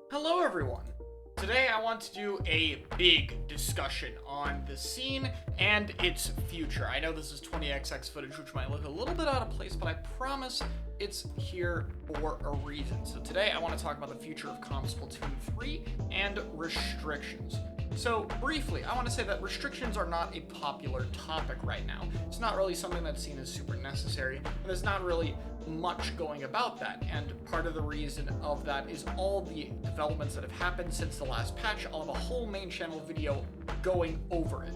Hello everyone! Today I want to do a big discussion on the scene and its future. I know this is 20XX footage, which might look a little bit out of place, but I promise it's here for a reason. So today I want to talk about the future of Splatoon 3 and restrictions. So briefly, I want to say that restrictions are not a popular topic right now. It's not really something that's seen as super necessary, and there's not really much going about that. And part of the reason of that is all the developments that have happened since the last patch. I'll have a whole main channel video going over it.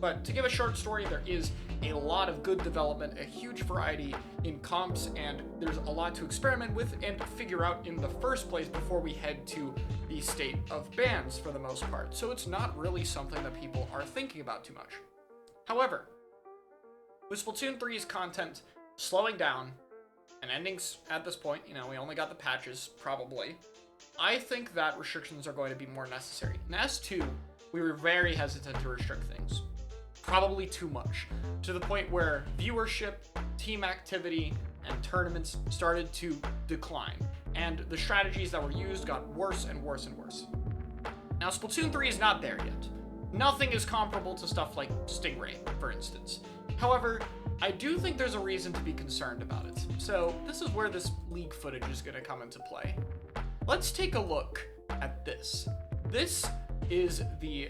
But to give a short story, there is a lot of good development, a huge variety in comps, and there's a lot to experiment with and figure out in the first place before we head to the state of bans for the most part. So it's not really something that people are thinking about too much. However, with Splatoon 3's content slowing down and ending at this point, we only got the patches, probably, I think that restrictions are going to be more necessary. In S2, we were very hesitant to restrict things. Probably too much, to the point where viewership, team activity, and tournaments started to decline, and the strategies that were used got worse and worse and worse. Now, Splatoon 3 is not there yet. Nothing is comparable to stuff like Stingray, for instance. However, I do think there's a reason to be concerned about it. So this is where this league footage is going to come into play. Let's take a look at this. This is the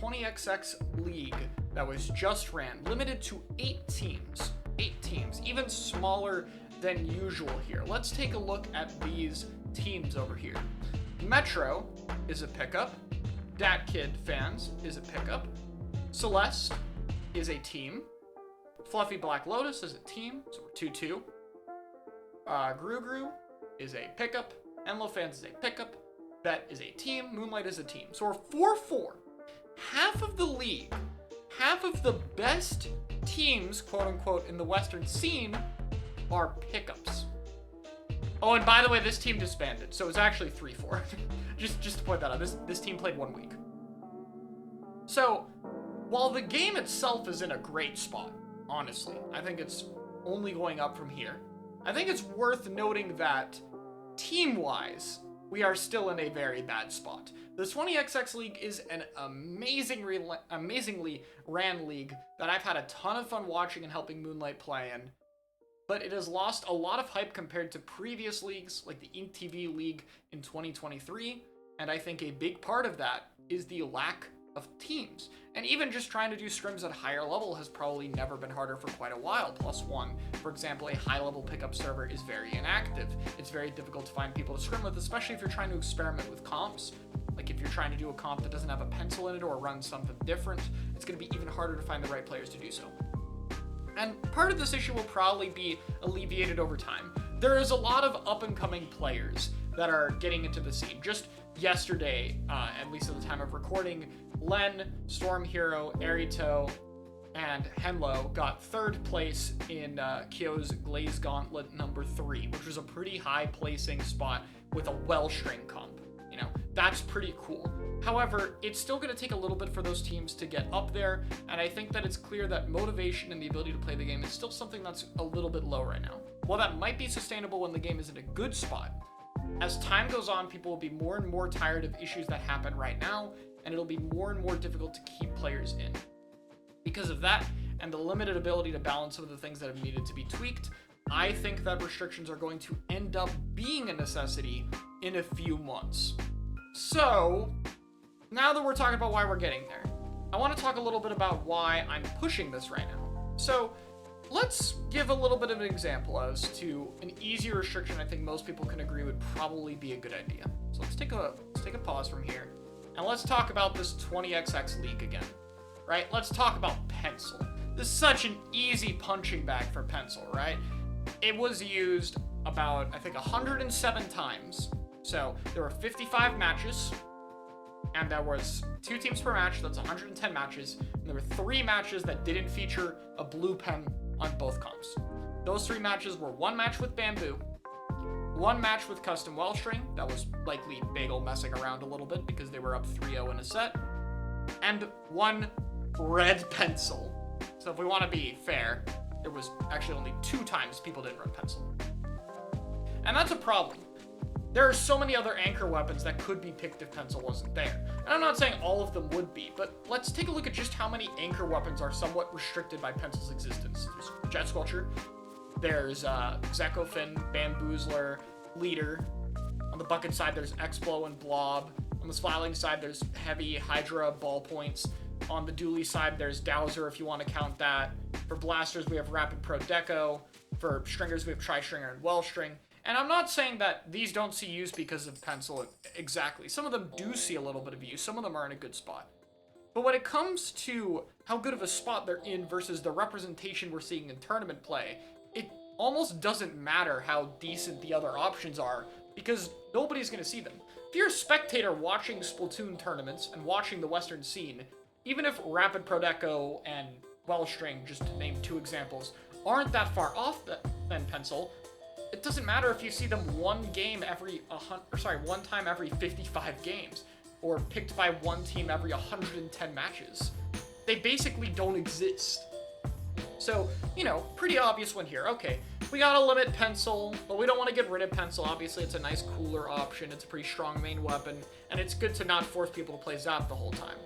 20XX league that was just ran, limited to 8 teams. 8 teams, even smaller than usual here. Let's take a look at these teams over here. Metro is a pickup. Dat Kid Fans is a pickup. Celeste is a team. Fluffy Black Lotus is a team, so we're 2-2. Gru Gru is a pickup. Enlo Fans is a pickup. Bet is a team. Moonlight is a team. So we're 4-4. Half of the league, half of the best teams, quote unquote, in the Western scene are pickups. Oh, and by the way, this team disbanded, so it's actually 3-4. just to point that out, this team played 1 week. So, while the game itself is in a great spot, honestly, I think it's only going up from here. I think it's worth noting that team-wise, we are still in a very bad spot. The 20XX League is an amazingly ran league that I've had a ton of fun watching and helping Moonlight play in, but it has lost a lot of hype compared to previous leagues, like the Ink TV League in 2023, and I think a big part of that is the lack of teams. And even just trying to do scrims at higher level has probably never been harder for quite a while. +1, for example, a high-level pickup server is very inactive. It's very difficult to find people to scrim with, especially if you're trying to experiment with comps. Like if you're trying to do a comp that doesn't have a pencil in it or run something different, it's going to be even harder to find the right players to do so. And part of this issue will probably be alleviated over time. There is a lot of up-and-coming players that are getting into the scene. Just yesterday, at least at the time of recording, Len, Storm Hero, Arito, and Henlo got 3rd place in Kyo's Glaze Gauntlet number 3, which was a pretty high placing spot with a well-string comp. That's pretty cool. However, it's still going to take a little bit for those teams to get up there, and I think that it's clear that motivation and the ability to play the game is still something that's a little bit low right now. While that might be sustainable when the game is in a good spot, as time goes on, people will be more and more tired of issues that happen right now, and it'll be more and more difficult to keep players in. Because of that, and the limited ability to balance some of the things that have needed to be tweaked, I think that restrictions are going to end up being a necessity in a few months. So, now that we're talking about why we're getting there, I want to talk a little bit about why I'm pushing this right now. So, let's give a little bit of an example as to an easier restriction I think most people can agree would probably be a good idea. So let's take a pause from here, and let's talk about this 20XX League again, right? Let's talk about Pencil. This is such an easy punching bag for Pencil, right? It was used about, I think, 107 times. So there were 55 matches, and there was 2 teams per match, that's 110 matches, and there were 3 matches that didn't feature a blue pen on both comps. Those 3 matches were 1 match with Bamboo, 1 match with Custom Wellstring, that was likely Bagel messing around a little bit because they were up 3-0 in a set, and 1 red Pencil. So if we want to be fair, there was actually only 2 times people didn't run Pencil. And that's a problem. There are so many other anchor weapons that could be picked if Pencil wasn't there. And I'm not saying all of them would be, but let's take a look at just how many anchor weapons are somewhat restricted by Pencil's existence. There's Jet Sculpture, there's Zekko Fin, Bamboozler, Leader. On the Bucket side, there's Explo and Blob. On the Smiling side, there's Heavy, Hydra, Ballpoints. On the Dually side, there's Dowser, if you want to count that. For Blasters, we have Rapid Pro Deco. For Stringers, we have Tri-Stringer and Wellstring. And I'm not saying that these don't see use because of Pencil exactly. Some of them do see a little bit of use. Some of them are in a good spot. But when it comes to how good of a spot they're in versus the representation we're seeing in tournament play, it almost doesn't matter how decent the other options are because nobody's going to see them. If you're a spectator watching Splatoon tournaments and watching the Western scene, even if Rapid Pro Deco and Wellstring, just to name two examples, aren't that far off than Pencil, it doesn't matter if you see them one time every 55 games, or picked by one team every 110 matches. They basically don't exist. So, you know, pretty obvious one here. Okay, we gotta limit Pencil, but we don't want to get rid of Pencil. Obviously, it's a nice cooler option. It's a pretty strong main weapon, and it's good to not force people to play Zap the whole time.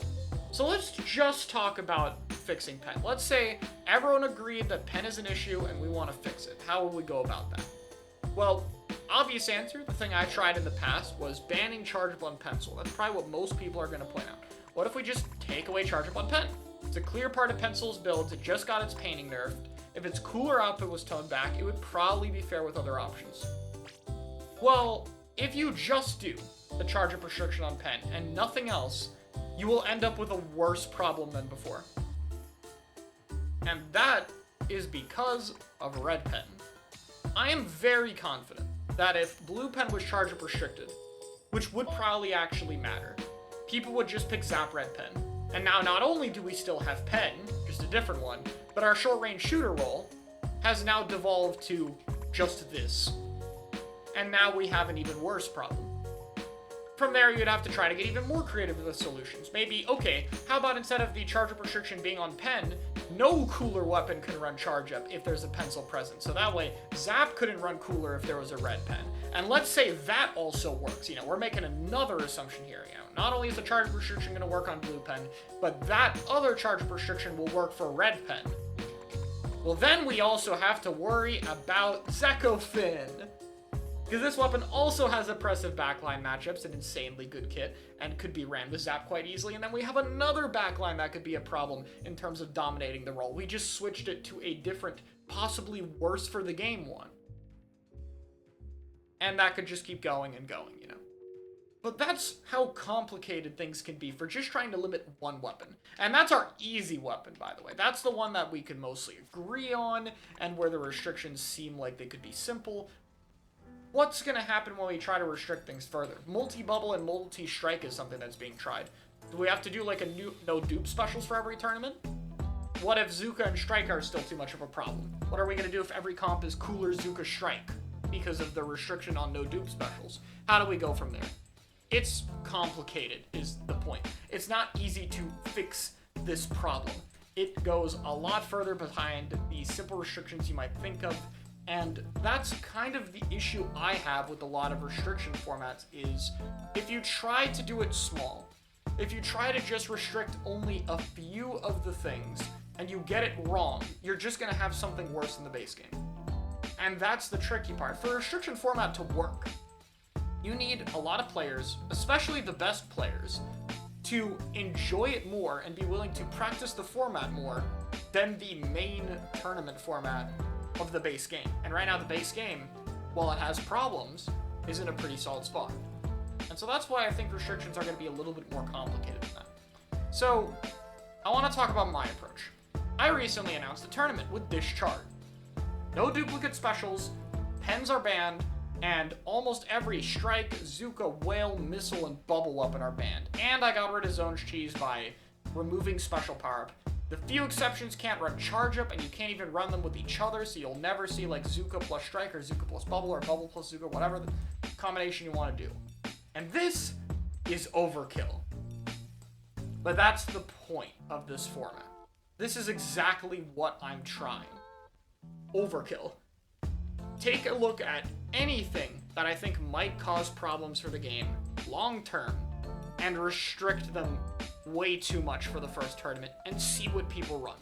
So let's just talk about fixing Pen. Let's say everyone agreed that Pen is an issue and we want to fix it. How would we go about that? Well, obvious answer, the thing I tried in the past, was banning Chargeable on Pencil. That's probably what most people are going to point out. What if we just take away Chargeable on Pen? It's a clear part of Pencil's builds. It just got its painting nerfed. If its cooler output was toned back, it would probably be fair with other options. Well, if you just do the charge-up restriction on Pen and nothing else, you will end up with a worse problem than before. And that is because of Red Pen. I am very confident that if Blue Pen was charge-up restricted, which would probably actually matter, people would just pick Zap Red Pen. And now not only do we still have Pen, just a different one, but our short-range shooter role has now devolved to just this. And now we have an even worse problem. From there, you'd have to try to get even more creative with solutions. Maybe, okay, how about instead of the charge-up restriction being on Pen, no cooler weapon can run charge-up if there's a Pencil present. So that way, Zap couldn't run cooler if there was a Red Pen. And let's say that also works. You know, we're making another assumption here. You know, not only is the charge-up restriction going to work on Blue Pen, but that other charge-up restriction will work for Red Pen. Well, then we also have to worry about Zekko Fin. Because this weapon also has oppressive backline matchups, an insanely good kit, and could be rammed with Zap quite easily. And then we have another backline that could be a problem in terms of dominating the role. We just switched it to a different, possibly worse for the game one. And that could just keep going and going, you know. But that's how complicated things can be for just trying to limit one weapon. And that's our easy weapon, by the way. That's the one that we can mostly agree on, and where the restrictions seem like they could be simple. What's going to happen when we try to restrict things further? Multi-bubble and multi-strike is something that's being tried. Do we have to do like a no-dupe specials for every tournament? What if Zuka and Strike are still too much of a problem? What are we going to do if every comp is cooler Zuka Strike because of the restriction on no-dupe specials? How do we go from there? It's complicated, is the point. It's not easy to fix this problem. It goes a lot further behind the simple restrictions you might think of. And that's kind of the issue I have with a lot of restriction formats is if you try to do it small, if you try to just restrict only a few of the things and you get it wrong, you're just going to have something worse in the base game. And that's the tricky part. For a restriction format to work, you need a lot of players, especially the best players, to enjoy it more and be willing to practice the format more than the main tournament format of the base game. And right now the base game, while it has problems, is in a pretty solid spot. And so that's why I think restrictions are going to be a little bit more complicated than that. So I want to talk about my approach. I recently announced a tournament with this chart. No duplicate specials, pens are banned, and almost every strike, Zuka, whale, missile, and bubble weapon are banned. And I got rid of Zone's Cheese by removing special power-up. The few exceptions can't run charge up, and you can't even run them with each other, so you'll never see like Zuka plus Strike or Zuka plus Bubble or Bubble plus Zuka, whatever the combination you want to do. And this is overkill. But that's the point of this format. This is exactly what I'm trying. Overkill. take a look at anything that I think might cause problems for the game long term and restrict them way too much for the first tournament and see what people run.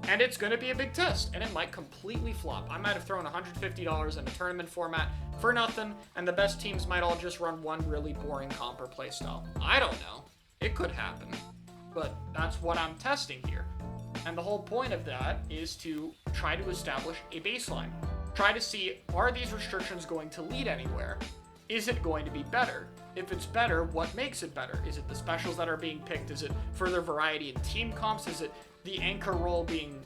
And it's going to be a big test, and it might completely flop. I might have thrown $150 in a tournament format for nothing, and the best teams might all just run one really boring comp or playstyle. I don't know. It could happen. But that's what I'm testing here. And the whole point of that is to try to establish a baseline. Try to see, are these restrictions going to lead anywhere? Is it going to be better? If it's better, what makes it better? Is it the specials that are being picked? Is it further variety in team comps? Is it the anchor role being,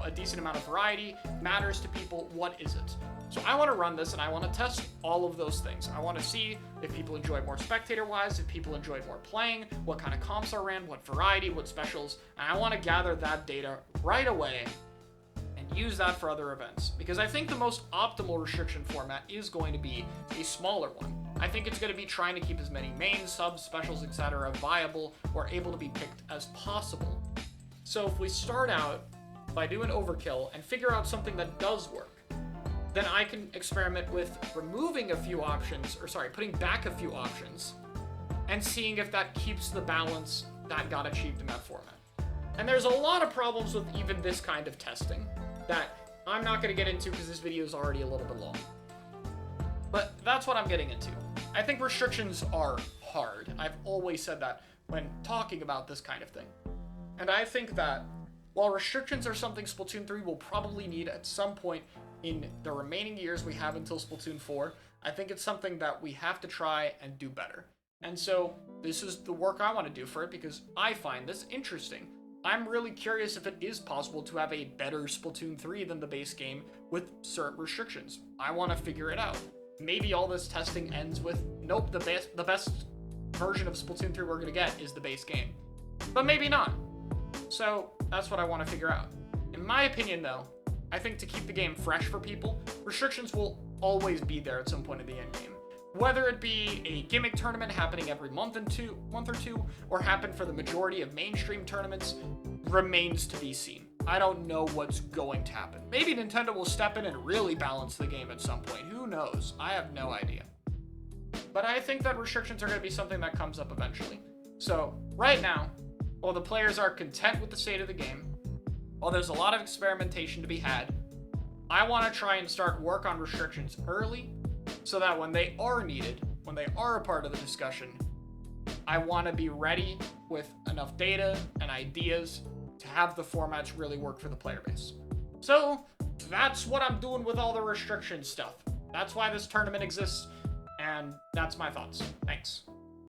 a decent amount of variety matters to people? What is it? So I want to run this and I want to test all of those things. I want to see if people enjoy more spectator-wise, if people enjoy more playing, what kind of comps are ran, what variety, what specials, and I want to gather that data right away and use that for other events. Because I think the most optimal restriction format is going to be a smaller one. I think it's going to be trying to keep as many main, subs, specials, etc. viable or able to be picked as possible. So if we start out by doing overkill and figure out something that does work, then I can experiment with removing a few options, putting back a few options, and seeing if that keeps the balance that got achieved in that format. And there's a lot of problems with even this kind of testing that I'm not going to get into because this video is already a little bit long. But that's what I'm getting into. I think restrictions are hard. I've always said that when talking about this kind of thing. And I think that while restrictions are something Splatoon 3 will probably need at some point in the remaining years we have until Splatoon 4, I think it's something that we have to try and do better. And so this is the work I want to do for it because I find this interesting. I'm really curious if it is possible to have a better Splatoon 3 than the base game with certain restrictions. I want to figure it out. Maybe all this testing ends with, nope, the best version of Splatoon 3 we're going to get is the base game. But maybe not. So that's what I want to figure out. In my opinion, though, I think to keep the game fresh for people, restrictions will always be there at some point in the end game. Whether it be a gimmick tournament happening every month or two, or happen for the majority of mainstream tournaments, remains to be seen. I don't know what's going to happen. Maybe Nintendo will step in and really balance the game at some point. Who knows? I have no idea. But I think that restrictions are going to be something that comes up eventually. So, right now, while the players are content with the state of the game, while there's a lot of experimentation to be had, I want to try and start work on restrictions early so that when they are needed, when they are a part of the discussion, I want to be ready with enough data and ideas to have the formats really work for the player base. So that's what I'm doing with all the restriction stuff. That's why this tournament exists, and that's my thoughts. Thanks.